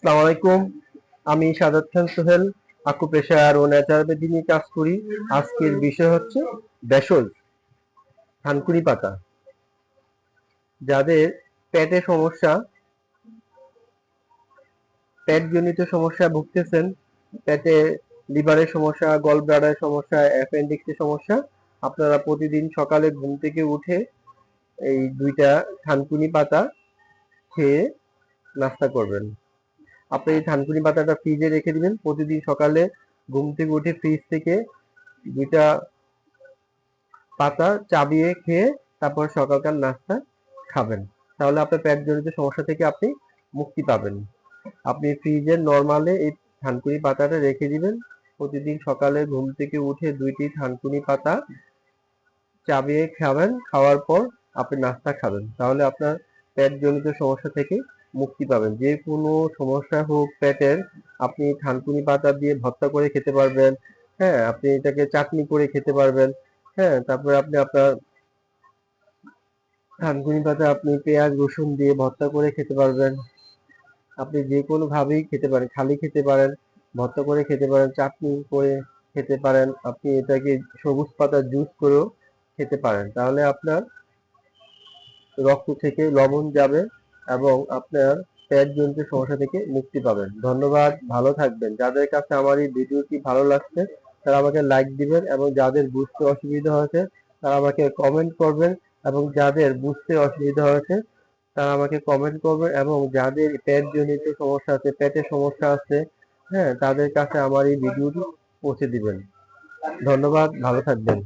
আসসালামু আলাইকুম। আমি সাদাত খান সোহেল, আকুপ্রেশার ও ন্যাচারোপ্যাথি নিয়ে কাজ করি। আজকের বিষয় হচ্ছে ভেষজ, থানকুনি পাতা। যাদের পেটে সমস্যা, পেটজনিত সমস্যায় ভুগতেছেন, পেটে লিভারের সমস্যা, গল ব্লাডারের সমস্যা, অ্যাপেন্ডিক্সের সমস্যা, আপনারা প্রতিদিন সকালে ঘুম থেকে উঠে এই 2টা থানকুনি পাতা খেয়ে নাস্তা করবেন। আপনি এই থানকুনি পাতাটা ফ্রিজে রেখে দিবেন। প্রতিদিন সকালে ঘুম থেকে উঠে ফ্রিজ থেকে 2টা পাতা চাবিয়ে খেয়ে তারপর সকালকার নাস্তা খাবেন। তাহলে আপনার পেটজনিত সমস্যা থেকে আপনি মুক্তি পাবেন। আপনি ফ্রিজে নরমালে এই থানকুনি পাতাটা রেখে দিবেন। প্রতিদিন সকালে ঘুম থেকে উঠে 2টি থানকুনি পাতা চাবিয়ে খাবেন। খাওয়ার পর আপনি নাস্তা খাবেন। তাহলে আপনার পেটজনিত সমস্যা থেকে মুক্তি পাবেন। যে কোনো সমস্যা হোক পেটের, আপনি থানকুনি পাতা দিয়ে ভর্তা করে খেতে পারবেন। হ্যাঁ, আপনি এটাকে চাটনি করে খেতে পারবেন। হ্যাঁ, তারপরে আপনি আপনার থানকুনি পাতা আপনি পেঁয়াজ রসুন দিয়ে ভর্তা করে খেতে পারবেন। আপনি যে কোনো ভাবেই খেতে পারেন, খালি খেতে পারেন, ভর্তা করে খেতে পারেন, চাটনি করে খেতে পারেন, আপনি এটাকে সবুজ পাতার জুস করেও খেতে পারেন। তাহলে আপনার রক্ত থেকে লবণ যাবে এবং আপনার পেটজনিত সমস্যা থেকে মুক্তি পাবেন। ধন্যবাদ, ভালো থাকবেন। যাদের কাছে আমার এই ভিডিওটি ভালো লাগছে তারা আমাকে লাইক দিবেন এবং যাদের বুঝতে অসুবিধা হয়েছে তারা আমাকে কমেন্ট করবেন, এবং যাদের বুঝতে অসুবিধা হয়েছে তারা আমাকে কমেন্ট করবেন, এবং যাদের পেটজনিত সমস্যা আছে, পেটে সমস্যা আছে, হ্যাঁ, তাদের কাছে আমার এই ভিডিওটি পৌঁছে দিবেন। ধন্যবাদ, ভালো থাকবেন।